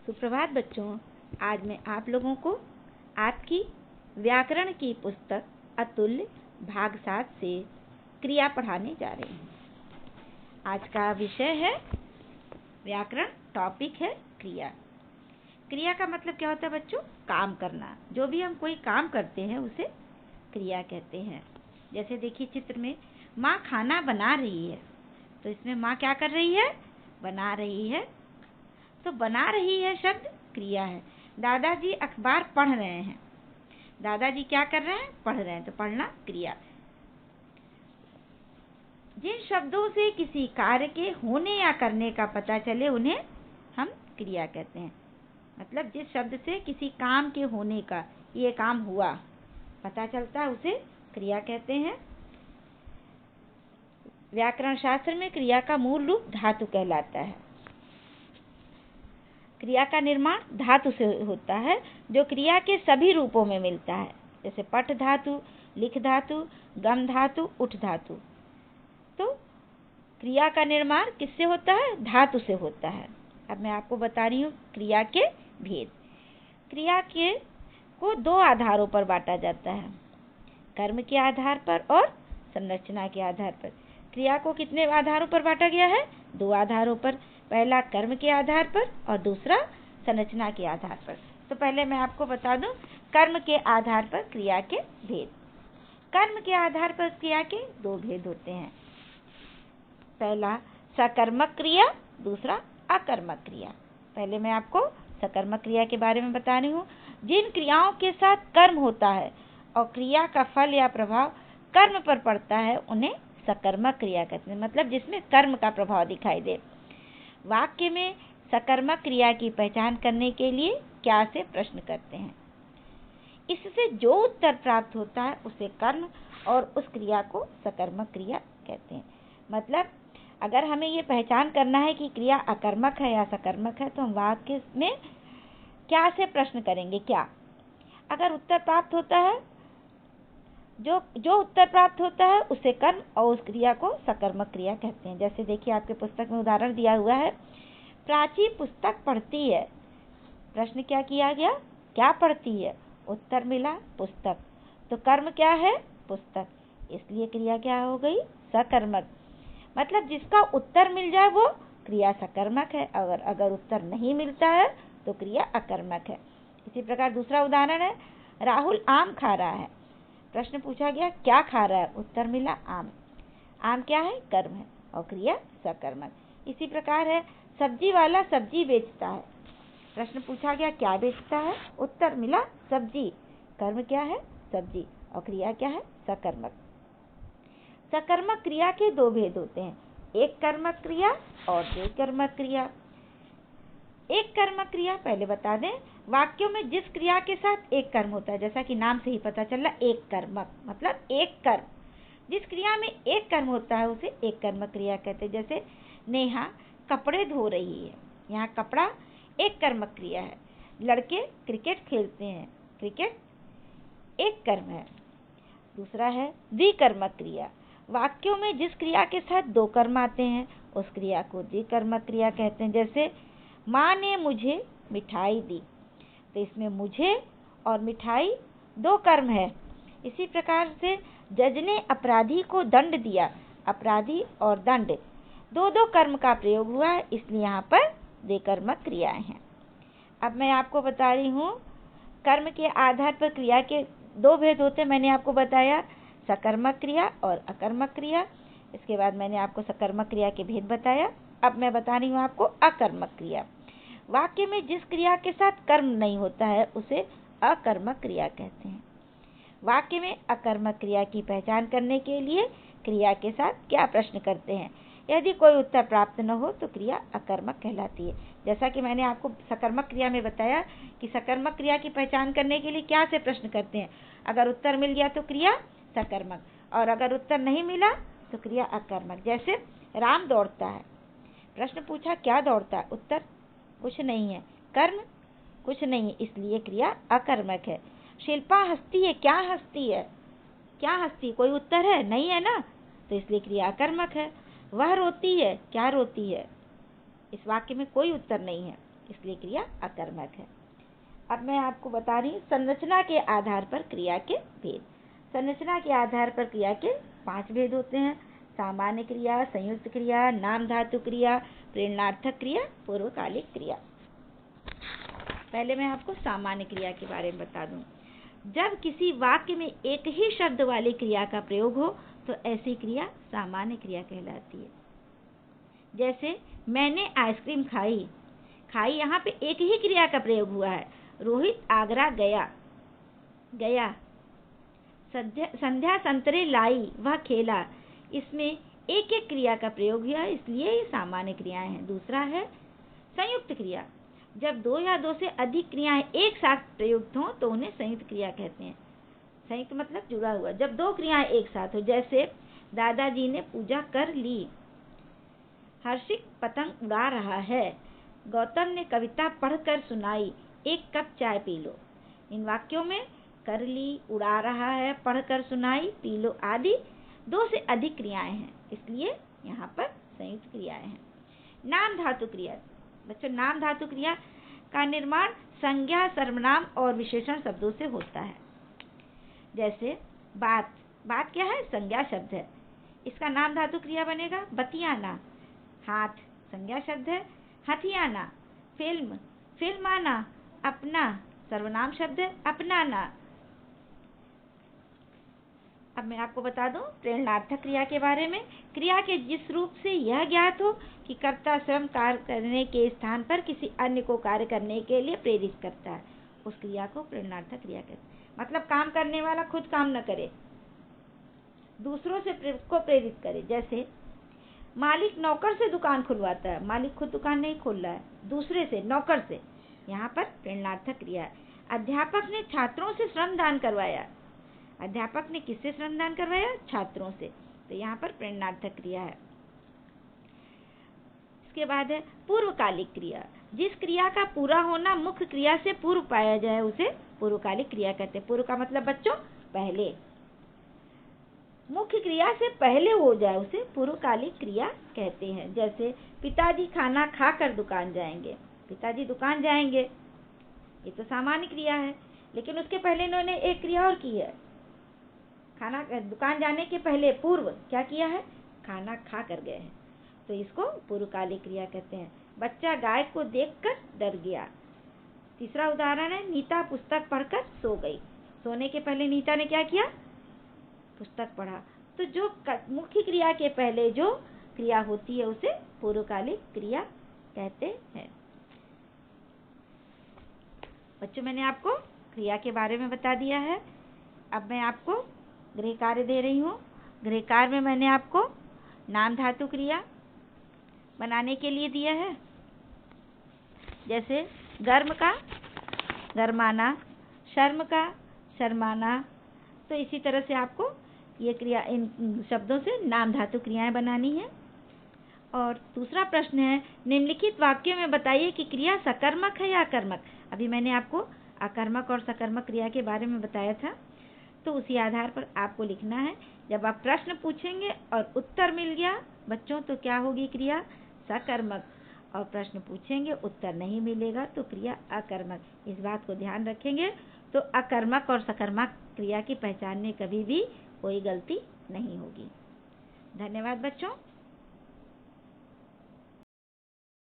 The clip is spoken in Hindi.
सुप्रभात बच्चों। आज मैं आप लोगों को आपकी व्याकरण की पुस्तक अतुल्य भाग 7 से क्रिया पढ़ाने जा रही हूँ। आज का विषय है व्याकरण, टॉपिक है क्रिया। क्रिया का मतलब क्या होता है बच्चों? काम करना। जो भी हम कोई काम करते हैं उसे क्रिया कहते हैं। जैसे देखिए चित्र में माँ खाना बना रही है, तो इसमें माँ क्या कर रही है? बना रही है। तो बना रही है शब्द क्रिया है। दादाजी अखबार पढ़ रहे हैं। दादाजी क्या कर रहे हैं? पढ़ रहे हैं, तो पढ़ना क्रिया। जिन शब्दों से किसी कार्य के होने या करने का पता चले उन्हें हम क्रिया कहते हैं। मतलब जिस शब्द से किसी काम के होने का, ये काम हुआ, पता चलता है उसे क्रिया कहते हैं। व्याकरण शास्त्र में क्रिया का मूल रूप धातु कहलाता है। क्रिया का निर्माण धातु से होता है, जो क्रिया के सभी रूपों में मिलता है, जैसे पठ धातु, लिख धातु, गम धातु, उठ धातु। तो क्रिया का निर्माण किससे होता है? धातु से होता है। अब मैं आपको बता रही हूँ क्रिया के भेद। क्रिया के को दो आधारों पर बांटा जाता है, कर्म के आधार पर और संरचना के आधार पर। क्रिया को कितने आधारों पर बांटा गया है? दो आधारों पर। पहला कर्म के आधार पर और दूसरा संरचना के आधार पर। तो पहले मैं आपको बता दूं कर्म के आधार पर क्रिया के भेद। कर्म के आधार पर क्रिया के दो भेद होते हैं। पहला सकर्मक क्रिया, दूसरा अकर्मक क्रिया। पहले मैं आपको सकर्मक क्रिया के बारे में बता रही हूँ। जिन क्रियाओं के साथ कर्म होता है और क्रिया का फल या प्रभाव कर्म पर पड़ता है उन्हें सकर्मक क्रिया कहते हैं। मतलब जिसमें कर्म का प्रभाव दिखाई दे। वाक्य में सकर्मक क्रिया की पहचान करने के लिए क्या से प्रश्न करते हैं। इससे जो उत्तर प्राप्त होता है उसे कर्म और उस क्रिया को सकर्मक क्रिया कहते हैं। मतलब अगर हमें ये पहचान करना है कि क्रिया अकर्मक है या सकर्मक है, तो हम वाक्य में क्या से प्रश्न करेंगे। क्या अगर उत्तर प्राप्त होता है, जो उत्तर प्राप्त होता है उसे कर्म और उस क्रिया को सकर्मक क्रिया कहते हैं। जैसे देखिए आपके पुस्तक में उदाहरण दिया हुआ है, प्राची पुस्तक पढ़ती है। प्रश्न क्या किया गया? क्या पढ़ती है? उत्तर मिला पुस्तक। तो कर्म क्या है? पुस्तक। इसलिए क्रिया क्या हो गई? सकर्मक। मतलब जिसका उत्तर मिल जाए वो क्रिया सकर्मक है, अगर उत्तर नहीं मिलता है तो क्रिया अकर्मक है। इसी प्रकार दूसरा उदाहरण है, राहुल आम खा रहा है। प्रश्न पूछा गया क्या खा रहा है? उत्तर मिला आम। आम क्या है? कर्म है और क्रिया सकर्मक। इसी प्रकार है, सब्जी वाला सब्जी बेचता है। प्रश्न पूछा गया क्या बेचता है? उत्तर मिला सब्जी। कर्म क्या है? सब्जी और क्रिया क्या है? सकर्मक। सकर्मक क्रिया के दो भेद होते हैं, एक कर्मक क्रिया और दो कर्मक क्रिया। एक कर्मक क्रिया पहले बता दें, वाक्यों में जिस क्रिया के साथ एक कर्म होता है, जैसा कि नाम से ही पता चल रहा, एक कर्मक मतलब एक कर्म। जिस क्रिया में एक कर्म होता है उसे एक कर्मक क्रिया कहते हैं। जैसे नेहा कपड़े धो रही है, यहाँ कपड़ा एक कर्मक क्रिया है। लड़के क्रिकेट खेलते हैं, क्रिकेट एक कर्म है। दूसरा है द्विकर्मक क्रिया। वाक्यों में जिस क्रिया के साथ दो कर्म आते हैं उस क्रिया को द्विकर्मक क्रिया कहते हैं। जैसे माँ ने मुझे मिठाई दी, तो इसमें मुझे और मिठाई दो कर्म है। इसी प्रकार से जज ने अपराधी को दंड दिया, अपराधी और दंड दो दो कर्म का प्रयोग हुआ है, इसलिए यहाँ पर द्विकर्मक क्रियाएं हैं। अब मैं आपको बता रही हूँ कर्म के आधार पर क्रिया के दो भेद होते हैं। मैंने आपको बताया सकर्मक क्रिया और अकर्मक क्रिया। इसके बाद मैंने आपको सकर्मक क्रिया के भेद बताया। अब मैं बता रही हूँ आपको अकर्मक क्रिया। वाक्य में जिस क्रिया के साथ कर्म नहीं होता है उसे अकर्मक क्रिया कहते हैं। वाक्य में अकर्मक क्रिया की पहचान करने के लिए क्रिया के साथ क्या प्रश्न करते हैं। यदि कोई उत्तर प्राप्त न हो तो क्रिया अकर्मक कहलाती है। जैसा कि मैंने आपको सकर्मक क्रिया में बताया कि सकर्मक क्रिया की पहचान करने के लिए क्या से प्रश्न करते हैं। अगर उत्तर मिल गया तो क्रिया सकर्मक, और अगर उत्तर नहीं मिला तो क्रिया अकर्मक। जैसे राम दौड़ता है, प्रश्न पूछा क्या दौड़ता है? उत्तर कुछ नहीं है, कर्म कुछ नहीं है, इसलिए क्रिया अकर्मक है। शिल्पा हंसती है, क्या हंसती है? क्या हंसती? कोई उत्तर है? नहीं है ना, तो इसलिए क्रिया अकर्मक है। वह रोती है, क्या रोती है? इस वाक्य में कोई उत्तर नहीं है, इसलिए क्रिया अकर्मक है। अब मैं आपको बता रही हूँ संरचना के आधार पर क्रिया के भेद। संरचना के आधार पर क्रिया के 5 भेद होते हैं। सामान्य क्रिया, संयुक्त क्रिया, नाम धातु क्रिया, प्रेरणार्थक क्रिया, पूर्वकालिक क्रिया। पहले मैं आपको सामान्य क्रिया के बारे में बता दूं। जब किसी वाक्य में एक ही शब्द वाली क्रिया का प्रयोग हो तो ऐसी क्रिया सामान्य क्रिया कहलाती है। जैसे मैंने आइसक्रीम खाई, खाई यहाँ पे एक ही क्रिया का प्रयोग हुआ है। रोहित आगरा गया, गया। संध्या संतरे लाई, वह खेला। इसमें एक एक क्रिया का प्रयोग हुआ है, इसलिए ये सामान्य क्रियाएं हैं। दूसरा है संयुक्त क्रिया। जब 2 या 2 से अधिक क्रियाएं एक साथ प्रयुक्त हों तो उन्हें संयुक्त क्रिया कहते हैं। संयुक्त मतलब जुड़ा हुआ। जब 2 क्रियाएं एक साथ हो, जैसे दादाजी ने पूजा कर ली, हर्षित पतंग उड़ा रहा है, गौतम ने कविता पढ़कर सुनाई, एक कप चाय पी लो। इन वाक्यों में कर ली, उड़ा रहा है, पढ़कर सुनाई, पी लो आदि 2 से अधिक क्रियाएं हैं, इसलिए यहाँ पर संयुक्त क्रियाएं हैं। नाम धातु क्रिया। बच्चों, नाम धातु क्रिया का निर्माण संज्ञा, सर्वनाम और विशेषण शब्दों से होता है। जैसे बात, बात क्या है? संज्ञा शब्द है, इसका नाम धातु क्रिया बनेगा बतियाना। हाथ संज्ञा शब्द है, हथियाना। फिल्म, फिल्म आना। अपना सर्वनाम शब्द है, अपनाना। अब मैं आपको बता दूं प्रेरणार्थक क्रिया के बारे में। क्रिया के जिस रूप से यह ज्ञात हो कि कर्ता स्वयं कार्य करने के स्थान पर किसी अन्य को कार्य करने के लिए प्रेरित करता है, उस क्रिया को प्रेरणार्थक क्रिया कहते हैं। मतलब काम करने वाला खुद काम न करे, दूसरों से को प्रेरित करे। जैसे मालिक नौकर से दुकान खुलवाता है, मालिक खुद दुकान नहीं खोल रहा है, दूसरे से, नौकर से। यहाँ पर प्रेरणार्थक क्रिया है। अध्यापक ने छात्रों से श्रमदान करवाया, अध्यापक ने किससे श्रमदान करवाया? छात्रों से, तो यहाँ पर प्रेरणार्थक क्रिया है। इसके बाद है पूर्वकालिक क्रिया। जिस क्रिया का पूरा होना मुख्य क्रिया से पूर्व पाया जाए उसे पूर्वकालिक क्रिया कहते हैं। पूर्व का मतलब बच्चों पहले, मुख्य क्रिया से पहले हो जाए उसे पूर्वकालिक क्रिया कहते हैं। जैसे पिताजी खाना खाकर दुकान जाएंगे, पिताजी दुकान जाएंगे, ये तो सामान्य क्रिया है, लेकिन उसके पहले इन्होंने एक क्रिया और की है। खाना दुकान जाने के पहले पूर्व क्या किया है? खाना खा कर गए हैं, तो इसको पूर्वकालिक क्रिया कहते हैं। बच्चा गाय को देखकर डर गया। तीसरा उदाहरण है नीता पुस्तक पढ़कर सो गई। सोने के पहले नीता ने क्या किया? पुस्तक पढ़ा। तो जो मुख्य क्रिया के पहले जो क्रिया होती है उसे पूर्वकालिक क्रिया कहते हैं। बच्चों, मैंने आपको क्रिया के बारे में बता दिया है। अब मैं आपको गृह कार्य दे रही हूँ। गृह कार्य में मैंने आपको नाम धातु क्रिया बनाने के लिए दिया है। जैसे गर्म का गरमाना, शर्म का शर्माना। तो इसी तरह से आपको ये क्रिया, इन शब्दों से नाम धातु क्रियाएं बनानी है। और दूसरा प्रश्न है निम्नलिखित वाक्यों में बताइए कि क्रिया सकर्मक है या अकर्मक। अभी मैंने आपको अकर्मक और सकर्मक क्रिया के बारे में बताया था, तो उसी आधार पर आपको लिखना है। जब आप प्रश्न पूछेंगे और उत्तर मिल गया बच्चों तो क्या होगी क्रिया? सकर्मक। और प्रश्न पूछेंगे उत्तर नहीं मिलेगा तो क्रिया अकर्मक। इस बात को ध्यान रखेंगे तो अकर्मक और सकर्मक क्रिया की पहचान में कभी भी कोई गलती नहीं होगी। धन्यवाद बच्चों।